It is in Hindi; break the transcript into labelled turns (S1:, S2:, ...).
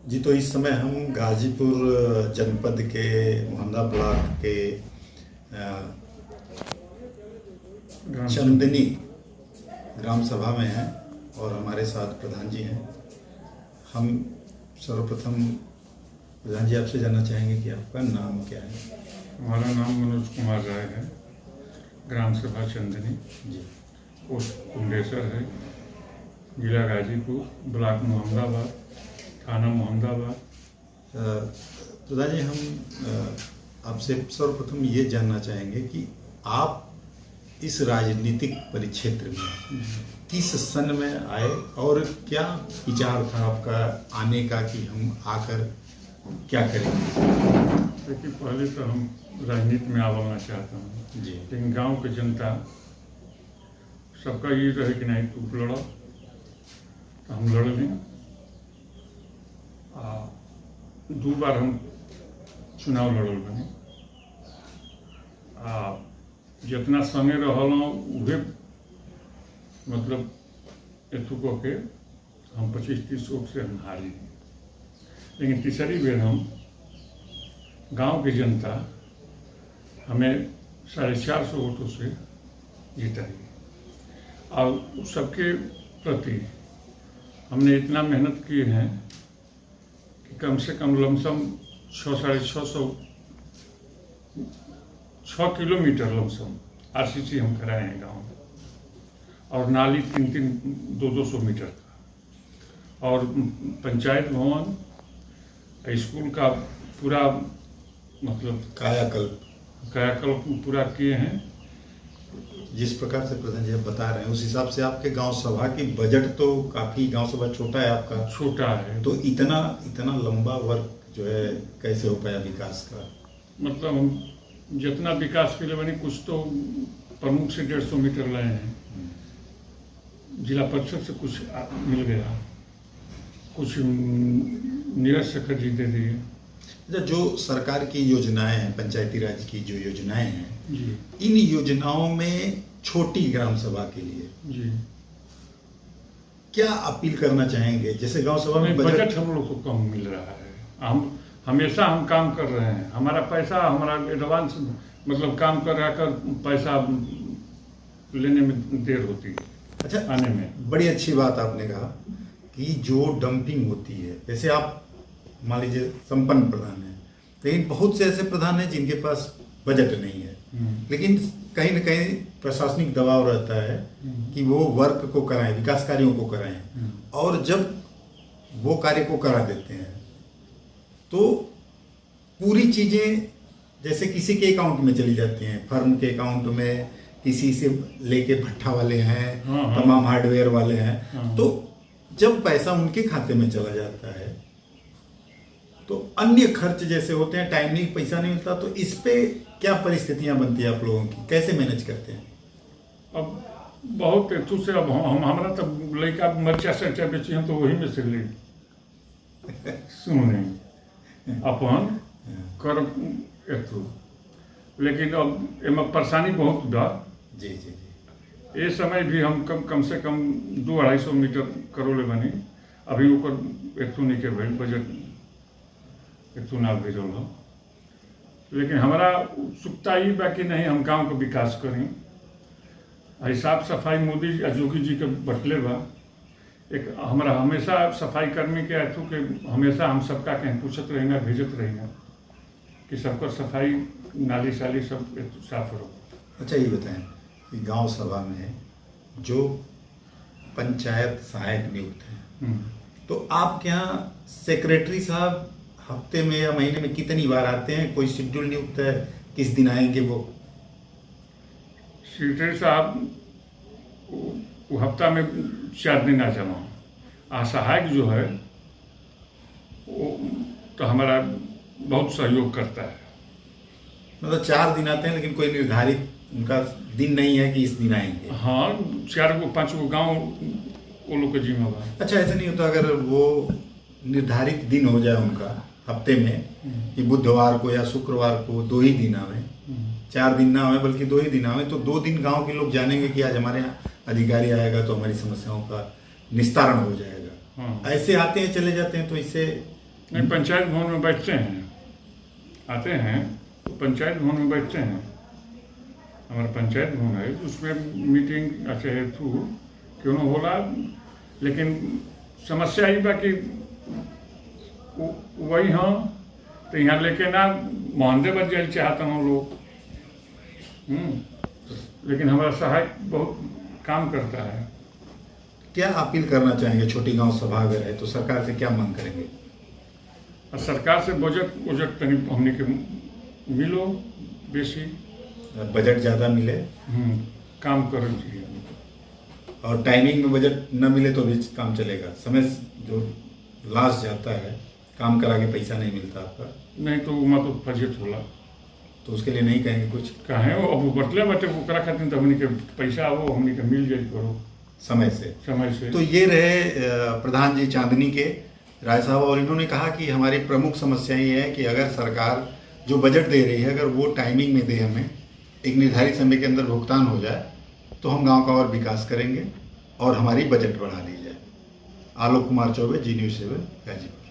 S1: जी, तो इस समय हम गाजीपुर जनपद के मोहंदा ब्लॉक के चंदनी ग्राम सभा में हैं और हमारे साथ प्रधान जी हैं। हम सर्वप्रथम प्रधान जी आपसे जानना चाहेंगे कि आपका नाम क्या है।
S2: हमारा नाम मनोज कुमार राय है। ग्राम सभा चंदनी
S1: जी
S2: पोस्ट कुंडेसर है, जिला गाजीपुर, ब्लॉक मोहम्मदाबाद, थाना मोहम्मदाबाद।
S1: प्रधान जी, हम आपसे सर्वप्रथम ये जानना चाहेंगे कि आप इस राजनीतिक परिक्षेत्र में किस सन में आए और क्या विचार था आपका आने का कि हम आकर क्या करेंगे।
S2: देखिए, पहले तो हम राजनीति में आवलना चाहता हूँ
S1: जी।
S2: लेकिन गांव की जनता सबका ये रहे कि नहीं तू लड़ो, तो हम लड़ लें। 2 बार हम चुनाव लड़ल बने। जितना संगे रहल उहे मतलब एतु के हम 25-30 वोट से हम हारी। लेकिन तीसरी बेर हम गांव की जनता हमें 450 वोटों से जिताई और सबके प्रति हमने इतना मेहनत की है कि कम से कम लमसम 6 किलोमीटर लमसम आरसीसी हम कराए हैं गांव में, और नाली 200 मीटर का, और पंचायत भवन, स्कूल का पूरा मतलब कायाकल्प पूरा किए हैं।
S1: जिस प्रकार से प्रधान जी आप बता रहे हैं उस हिसाब से आपके गांव सभा की बजट तो काफी, गांव सभा छोटा है आपका,
S2: छोटा है,
S1: तो इतना लंबा वर्क जो है कैसे हो पाया विकास का।
S2: मतलब हम जितना विकास के लिए बनी, कुछ तो प्रमुख से 150 मीटर लाए हैं, जिला परिषद से कुछ मिल गया, कुछ नीरज शेखर जी दे दिए।
S1: अच्छा, जो सरकार की योजनाएं हैं, पंचायती राज की जो योजनाएं हैं
S2: जी,
S1: इन योजनाओं में छोटी ग्राम सभा के लिए
S2: जी
S1: क्या अपील करना चाहेंगे। जैसे गांव सभा में
S2: बजट हम लोग को कम मिल रहा है। हम हमेशा हम काम कर रहे हैं, हमारा पैसा, हमारा एडवांस मतलब काम कर रहा कर पैसा लेने में देर होती है।
S1: अच्छा,
S2: आने में
S1: बड़ी अच्छी बात आपने कहा कि जो डंपिंग होती है, जैसे आप मान लीजिए संपन्न प्रधान है, लेकिन बहुत से ऐसे प्रधान हैं जिनके पास बजट नहीं है, लेकिन कहीं न कहीं प्रशासनिक दबाव रहता है कि वो वर्क को कराएं, विकास कार्यों को कराएं, और जब वो कार्य को करा देते हैं तो पूरी चीजें जैसे किसी के अकाउंट में चली जाती हैं, फर्म के अकाउंट में, किसी से लेके भट्ठा वाले हैं, तमाम हार्डवेयर वाले हैं, तो जब पैसा उनके खाते में चला जाता है तो अन्य खर्च जैसे होते हैं, टाइमली पैसा नहीं मिलता, तो इस पे क्या परिस्थितियां बनती है आप लोगों की, कैसे मैनेज करते हैं।
S2: अब बहुत एथू से अब हम हमारा तो लड़का मर्चा सर्चा बेची हम तो वही में से ले सुने अपन कर एथू। लेकिन अब एम परेशानी बहुत बा।
S1: जी जी जी।
S2: ये समय भी हम कम से कम 200-250 मीटर करोले बनी, अभी ऊपर एथू नहीं के भाई बजट एथू ना भेजल हो। लेकिन हमारा उत्सुकता ही बाकी नहीं, हम गांव का विकास करें। साफ सफाई मोदी योगी जी के बटले बा। एक हमारा हमेशा सफाई कर्मी के एथू के हमेशा हम सबका कहीं पूछत रहेंगे, भेजत रहेंगे कि सबका सफाई नाली साली सब साफ रहो।
S1: अच्छा, ये बताएं कि गांव सभा में जो पंचायत सहायक नियुक्त हैं, तो आपके यहाँ सेक्रेटरी साहब हफ्ते में या महीने में कितनी बार आते हैं, कोई शेड्यूल नियुक्त है, किस दिन आएंगे वो।
S2: सेक्रेटरी साहब वो हफ्ता में 4 दिन आ जाना। सहायक जो है वो तो हमारा बहुत सहयोग करता है।
S1: मतलब 4 दिन आते हैं, लेकिन कोई निर्धारित उनका दिन नहीं है कि इस दिन आएंगे।
S2: हाँ, 4-5 गांव वो लोग के जिम्मेवार।
S1: अच्छा, ऐसा नहीं होता अगर वो निर्धारित दिन हो जाए उनका हफ्ते में कि बुधवार को या शुक्रवार को 2 ही दिन आवे, 4 दिन ना आवे बल्कि 2 ही दिन आवे, तो 2 दिन गांव के लोग जानेंगे कि आज हमारे यहाँ अधिकारी आएगा तो हमारी समस्याओं का निस्तारण हो जाएगा। ऐसे आते हैं चले जाते हैं, तो इससे
S2: नहीं, पंचायत भवन में बैठते हैं, आते हैं तो पंचायत भवन में बैठते हैं। हमारा पंचायत भवन है, उसमें मीटिंग अच्छे हेतु क्यों न होला, लेकिन समस्या ही बा कि वही हाँ तो यहाँ लेके ना मोहल्ले बच जाए चाहते हैं लोग। लेकिन हमारा सहायक बहुत काम करता है।
S1: क्या अपील करना चाहेंगे? छोटी गांव सभा अगर है तो सरकार से क्या मांग करेंगे?
S2: और सरकार से बजट तनी हमने के मिलो बेसी,
S1: बजट ज़्यादा मिले,
S2: काम करना चाहिए।
S1: और टाइमिंग में बजट न मिले तो भी काम चलेगा। समय जो लास्ट जाता है, काम करा के पैसा नहीं मिलता आपका,
S2: नहीं तो उमा तो फजियत होला,
S1: तो उसके लिए नहीं कहेंगे कुछ?
S2: कहें वो अब बटले बटे ओकरा खातिर तो हमने के पैसा वो हमने के मिल जाए करो
S1: समय से।
S2: समय से।
S1: तो ये रहे प्रधान जी चांदनी के राय साहब, और इन्होंने कहा कि हमारी प्रमुख समस्या ये है कि अगर सरकार जो बजट दे रही है अगर वो टाइमिंग में दे, हमें एक निर्धारित समय के अंदर भुगतान हो जाए तो हम गांव का और विकास करेंगे और हमारी बजट बढ़ा ली जाए। आलोक कुमार चौबे, जी न्यूज़ 7, गाजीपुर।